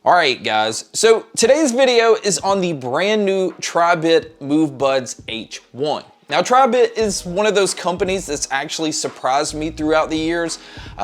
Alright guys, so today's video is on the brand new Tribit MoveBuds H1. Now Tribit is one of those companies that's actually surprised me throughout the years.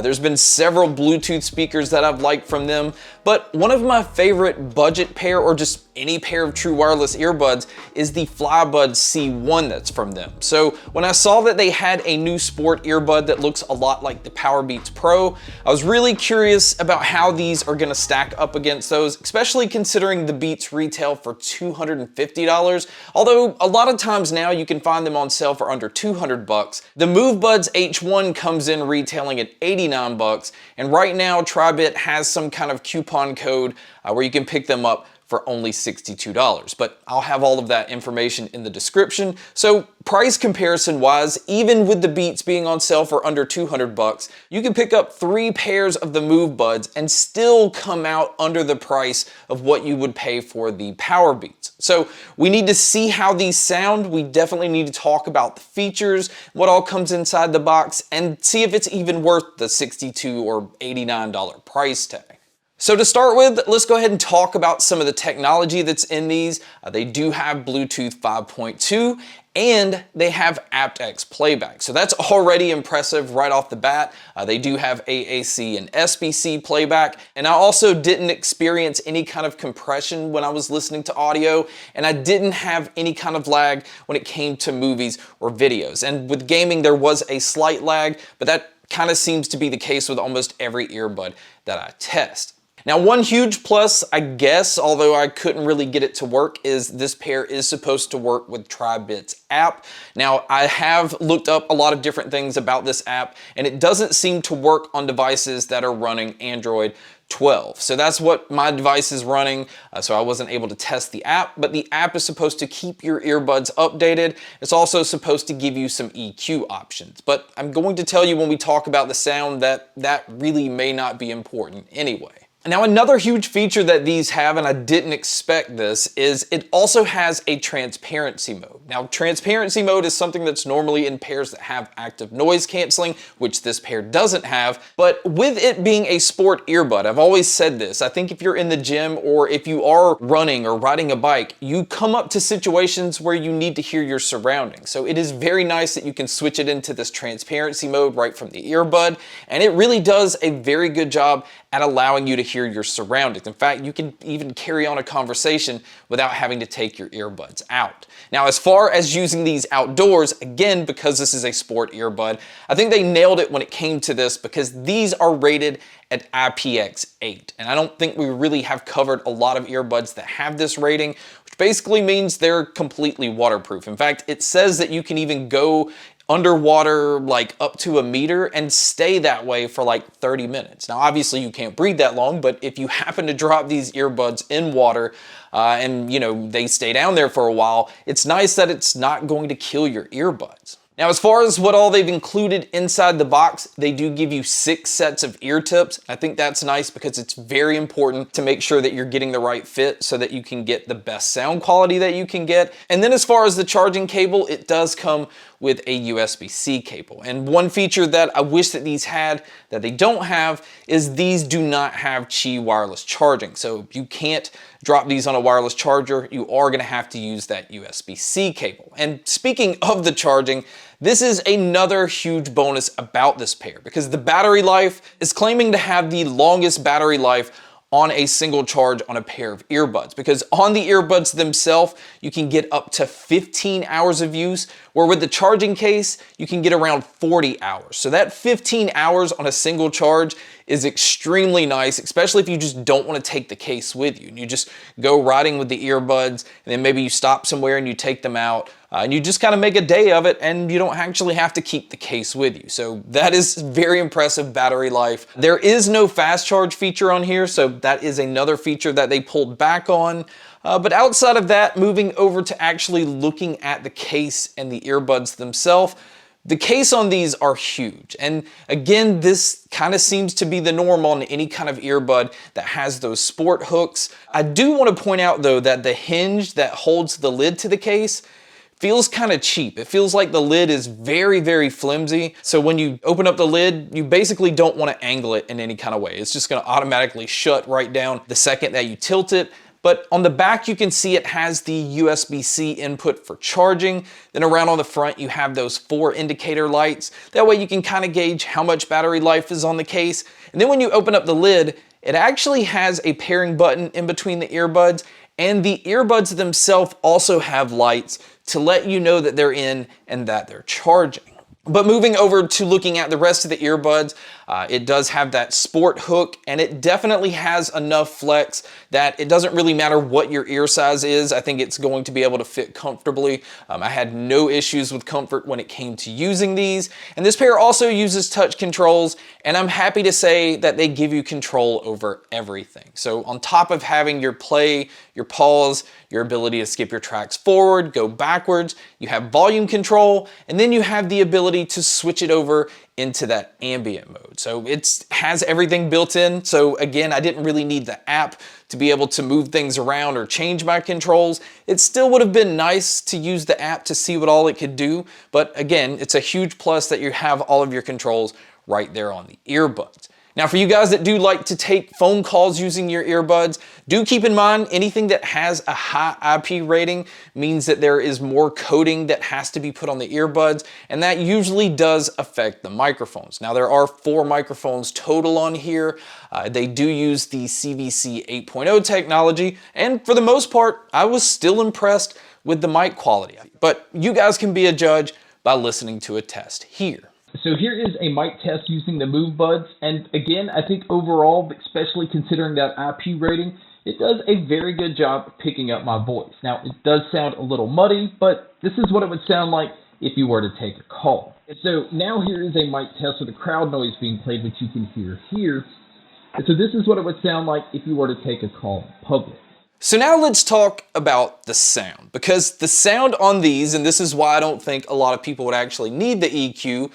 There's been several Bluetooth speakers that I've liked from them, but one of my favorite budget pair or just any pair of true wireless earbuds is the FlyBuds C1 that's from them. So when I saw that they had a new sport earbud that looks a lot like the Powerbeats Pro, I was really curious about how these are gonna stack up against those, especially considering the Beats retail for $250. Although a lot of times now you can find them on sale for under 200 bucks. The MoveBuds H1 comes in retailing at 89 bucks, and right now Tribit has some kind of coupon code where you can pick them up for only $62, but I'll have all of that information in the description. So price comparison wise, even with the Beats being on sale for under 200 bucks, you can pick up 3 pairs of the MoveBuds and still come out under the price of what you would pay for the Powerbeats. So we need to see how these sound. We definitely need to talk about the features, what all comes inside the box, and see if it's even worth the $62 or $89 price tag. So to start with, let's go ahead and talk about some of the technology that's in these. They do have Bluetooth 5.2 and they have aptX playback. So that's already impressive right off the bat. They do have AAC and SBC playback. And I also didn't experience any kind of compression when I was listening to audio, and I didn't have any kind of lag when it came to movies or videos. And with gaming, there was a slight lag, but that kind of seems to be the case with almost every earbud that I test. Now, one huge plus, I guess, although I couldn't really get it to work, is this pair is supposed to work with Tribit's app. Now, I have looked up a lot of different things about this app, and it doesn't seem to work on devices that are running Android 12. So that's what my device is running, so I wasn't able to test the app, but the app is supposed to keep your earbuds updated. It's also supposed to give you some EQ options, but I'm going to tell you when we talk about the sound that really may not be important anyway. Now, another huge feature that these have, and I didn't expect this, is it also has a transparency mode. Now, transparency mode is something that's normally in pairs that have active noise canceling, which this pair doesn't have, but with it being a sport earbud, I've always said this, I think if you're in the gym or if you are running or riding a bike, you come up to situations where you need to hear your surroundings. So it is very nice that you can switch it into this transparency mode right from the earbud, and it really does a very good job at allowing you to hear your surroundings. In fact, you can even carry on a conversation without having to take your earbuds out. Now, as far as using these outdoors, again, because this is a sport earbud, I think they nailed it when it came to this because these are rated at IPX8. And I don't think we really have covered a lot of earbuds that have this rating, which basically means they're completely waterproof. In fact, it says that you can even go underwater like up to 1 meter and stay that way for like 30 minutes. Now, obviously you can't breathe that long, but if you happen to drop these earbuds in water and they stay down there for a while, it's nice that it's not going to kill your earbuds. Now, as far as what all they've included inside the box, they do give you 6 sets of ear tips. I think that's nice because it's very important to make sure that you're getting the right fit so that you can get the best sound quality that you can get. And then as far as the charging cable, it does come with a USB-C cable. And one feature that I wish that these had that they don't have is these do not have Qi wireless charging. So you can't drop these on a wireless charger. You are gonna have to use that USB-C cable. And speaking of the charging, this is another huge bonus about this pair because the battery life is claiming to have the longest battery life on a single charge on a pair of earbuds, because on the earbuds themselves, you can get up to 15 hours of use, where with the charging case, you can get around 40 hours. So that 15 hours on a single charge is extremely nice, especially if you just don't want to take the case with you. And you just go riding with the earbuds, and then maybe you stop somewhere and you take them out, and you just kind of make a day of it, and you don't actually have to keep the case with you. So that is very impressive battery life. There is no fast charge feature on here, so that is another feature that they pulled back on. But outside of that, moving over to actually looking at the case and the earbuds themselves, the case on these are huge. And again, this kind of seems to be the norm on any kind of earbud that has those sport hooks. I do want to point out though that the hinge that holds the lid to the case feels kind of cheap. It feels like the lid is very, very flimsy. So when you open up the lid, you basically don't want to angle it in any kind of way. It's just going to automatically shut right down the second that you tilt it. But on the back, you can see it has the USB-C input for charging. Then around on the front, you have those 4 indicator lights. That way you can kind of gauge how much battery life is on the case. And then when you open up the lid, it actually has a pairing button in between the earbuds, and the earbuds themselves also have lights to let you know that they're in and that they're charging. But moving over to looking at the rest of the earbuds, it does have that sport hook, and it definitely has enough flex that it doesn't really matter what your ear size is. I think it's going to be able to fit comfortably. I had no issues with comfort when it came to using these. And this pair also uses touch controls, and I'm happy to say that they give you control over everything. So on top of having your play, your pause, your ability to skip your tracks forward, go backwards, you have volume control, and then you have the ability to switch it over into that ambient mode. So it has everything built in. So again, I didn't really need the app to be able to move things around or change my controls. It still would have been nice to use the app to see what all it could do. But again, it's a huge plus that you have all of your controls right there on the earbuds. Now, for you guys that do like to take phone calls using your earbuds, do keep in mind anything that has a high IP rating means that there is more coating that has to be put on the earbuds, and that usually does affect the microphones. Now, there are 4 microphones total on here. They do use the CVC 8.0 technology, and for the most part, I was still impressed with the mic quality. But you guys can be a judge by listening to a test here. So here is a mic test using the MoveBuds, and again, I think overall, especially considering that IP rating, it does a very good job of picking up my voice. Now, it does sound a little muddy, but this is what it would sound like if you were to take a call. And so now here is a mic test with the crowd noise being played, which you can hear here. And so this is what it would sound like if you were to take a call in public. So now let's talk about the sound, because the sound on these, and this is why I don't think a lot of people would actually need the EQ,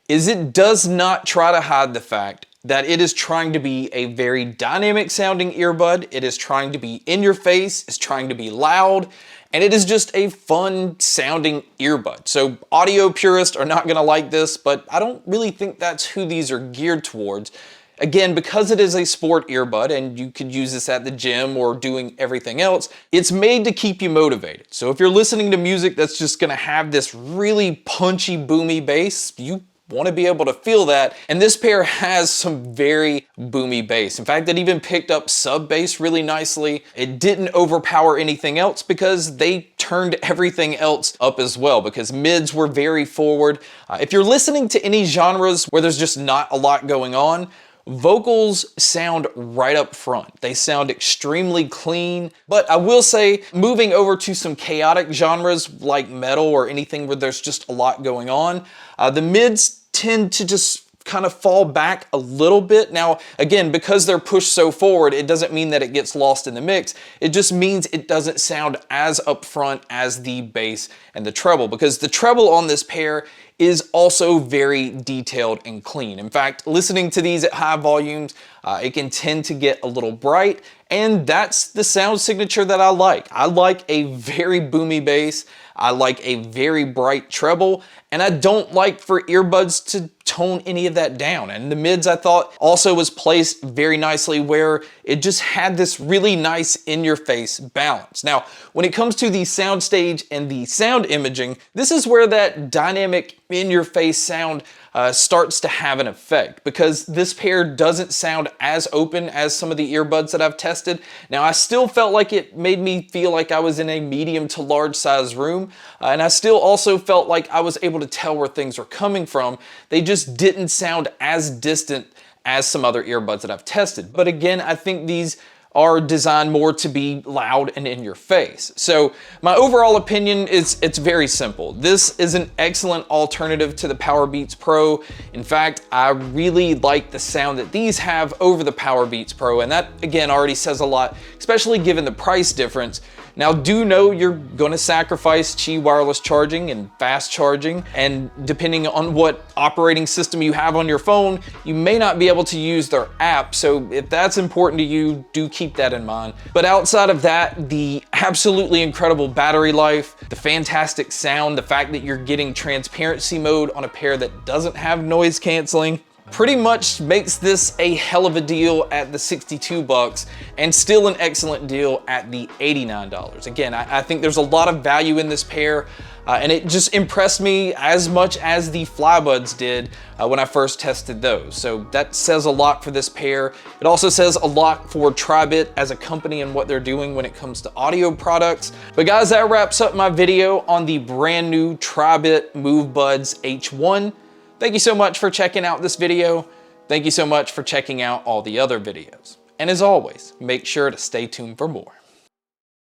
is it does not try to hide the fact that it is trying to be a very dynamic sounding earbud. It is trying to be in your face, it's trying to be loud, and it is just a fun sounding earbud. So audio purists are not gonna like this, but I don't really think that's who these are geared towards. Again, because it is a sport earbud and you could use this at the gym or doing everything else, it's made to keep you motivated. So if you're listening to music that's just gonna have this really punchy, boomy bass, you want to be able to feel that, and this pair has some very boomy bass. In fact, it even picked up sub bass really nicely. It didn't overpower anything else because they turned everything else up as well, because mids were very forward. If you're listening to any genres where there's just not a lot going on, vocals sound right up front. They sound extremely clean, but I will say, moving over to some chaotic genres like metal or anything where there's just a lot going on, the mids tend to just kind of fall back a little bit. Now, again, because they're pushed so forward, it doesn't mean that it gets lost in the mix. It just means it doesn't sound as upfront as the bass and the treble, because the treble on this pair is also very detailed and clean. In fact, listening to these at high volumes, it can tend to get a little bright, and that's the sound signature that I like. I like a very boomy bass, I like a very bright treble, and I don't like for earbuds to tone any of that down. And the mids, I thought, also was placed very nicely where it just had this really nice in-your-face balance. Now, when it comes to the Soundstage and the sound imaging, this is where that dynamic in-your-face sound starts to have an effect, because this pair doesn't sound as open as some of the earbuds that I've tested. Now, I still felt like it made me feel like I was in a medium to large size room, and I still also felt like I was able to tell where things were coming from. They just didn't sound as distant as some other earbuds that I've tested. But again, I think these are designed more to be loud and in your face. So my overall opinion is it's very simple. This is an excellent alternative to the Powerbeats Pro. In fact, I really like the sound that these have over the Powerbeats Pro, and that again already says a lot, especially given the price difference. Now, do know you're gonna sacrifice Qi wireless charging and fast charging, and depending on what operating system you have on your phone, you may not be able to use their app. So if that's important to you, do keep keep that in mind. But outside of that, the absolutely incredible battery life, the fantastic sound, the fact that you're getting transparency mode on a pair that doesn't have noise canceling, pretty much makes this a hell of a deal at the 62 bucks and still an excellent deal at the $89. Again, I think there's a lot of value in this pair. And it just impressed me as much as the FlyBuds did when I first tested those. So that says a lot for this pair. It also says a lot for Tribit as a company and what they're doing when it comes to audio products. But guys, that wraps up my video on the brand new Tribit MoveBuds H1. Thank you so much for checking out this video. Thank you so much for checking out all the other videos. And as always, make sure to stay tuned for more.